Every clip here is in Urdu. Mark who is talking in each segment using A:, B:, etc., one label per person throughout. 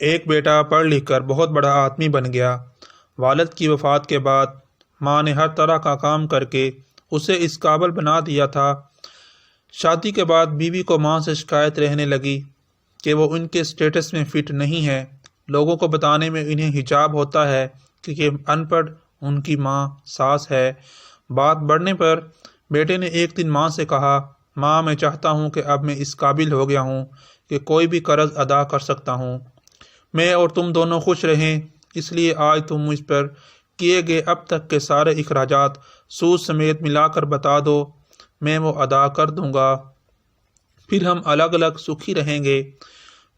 A: ایک بیٹا پڑھ لکھ کر بہت بڑا آدمی بن گیا۔ والد کی وفات کے بعد ماں نے ہر طرح کا کام کر کے اسے اس قابل بنا دیا تھا۔ شادی کے بعد بیوی کو ماں سے شکایت رہنے لگی کہ وہ ان کے سٹیٹس میں فٹ نہیں ہے۔ لوگوں کو بتانے میں انہیں حجاب ہوتا ہے کہ ان پڑھ ان کی ماں ساس ہے۔ بات بڑھنے پر بیٹے نے ایک دن ماں سے کہا، ماں میں چاہتا ہوں کہ اب میں اس قابل ہو گیا ہوں کہ کوئی بھی قرض ادا کر سکتا ہوں۔ میں اور تم دونوں خوش رہیں، اس لیے آج تم مجھ پر کیے گئے اب تک کے سارے اخراجات سود سمیت ملا کر بتا دو، میں وہ ادا کر دوں گا، پھر ہم الگ الگ سکھی رہیں گے۔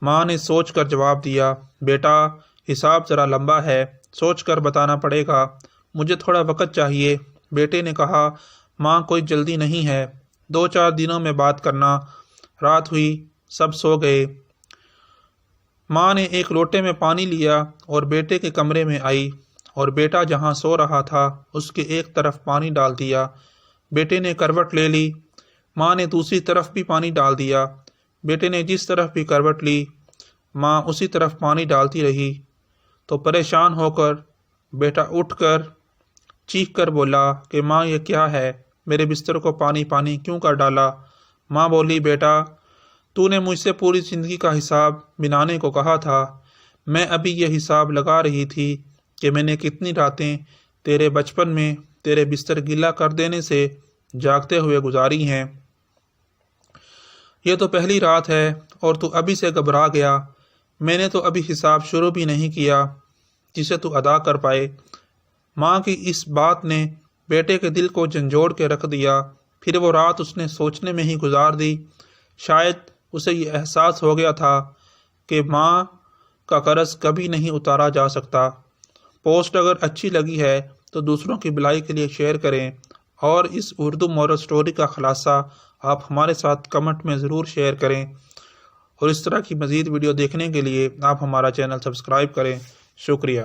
A: ماں نے سوچ کر جواب دیا، بیٹا حساب ذرا لمبا ہے، سوچ کر بتانا پڑے گا، مجھے تھوڑا وقت چاہیے۔ بیٹے نے کہا، ماں کوئی جلدی نہیں ہے، 2-4 دنوں میں بات کرنا۔ رات ہوئی، سب سو گئے۔ ماں نے ایک لوٹے میں پانی لیا اور بیٹے کے کمرے میں آئی اور بیٹا جہاں سو رہا تھا اس کے ایک طرف پانی ڈال دیا۔ بیٹے نے کروٹ لے لی، ماں نے دوسری طرف بھی پانی ڈال دیا۔ بیٹے نے جس طرف بھی کروٹ لی ماں اسی طرف پانی ڈالتی رہی، تو پریشان ہو کر بیٹا اٹھ کر چیخ کر بولا کہ ماں یہ کیا ہے، میرے بستر کو پانی پانی کیوں کر ڈالا؟ ماں بولی، بیٹا تو نے مجھ سے پوری زندگی کا حساب بنانے کو کہا تھا، میں ابھی یہ حساب لگا رہی تھی کہ میں نے کتنی راتیں تیرے بچپن میں تیرے بستر گیلا کر دینے سے جاگتے ہوئے گزاری ہیں۔ یہ تو پہلی رات ہے اور تو ابھی سے گھبرا گیا، میں نے تو ابھی حساب شروع بھی نہیں کیا جسے تو ادا کر پائے۔ ماں کی اس بات نے بیٹے کے دل کو جھنجھوڑ کے رکھ دیا۔ پھر وہ رات اس نے سوچنے میں ہی گزار دی۔ شاید اسے یہ احساس ہو گیا تھا کہ ماں کا قرض کبھی نہیں اتارا جا سکتا۔ پوسٹ اگر اچھی لگی ہے تو دوسروں کی بھلائی کے لیے شیئر کریں، اور اس اردو مورل سٹوری کا خلاصہ آپ ہمارے ساتھ کمنٹ میں ضرور شیئر کریں، اور اس طرح کی مزید ویڈیو دیکھنے کے لیے آپ ہمارا چینل سبسکرائب کریں۔ شکریہ۔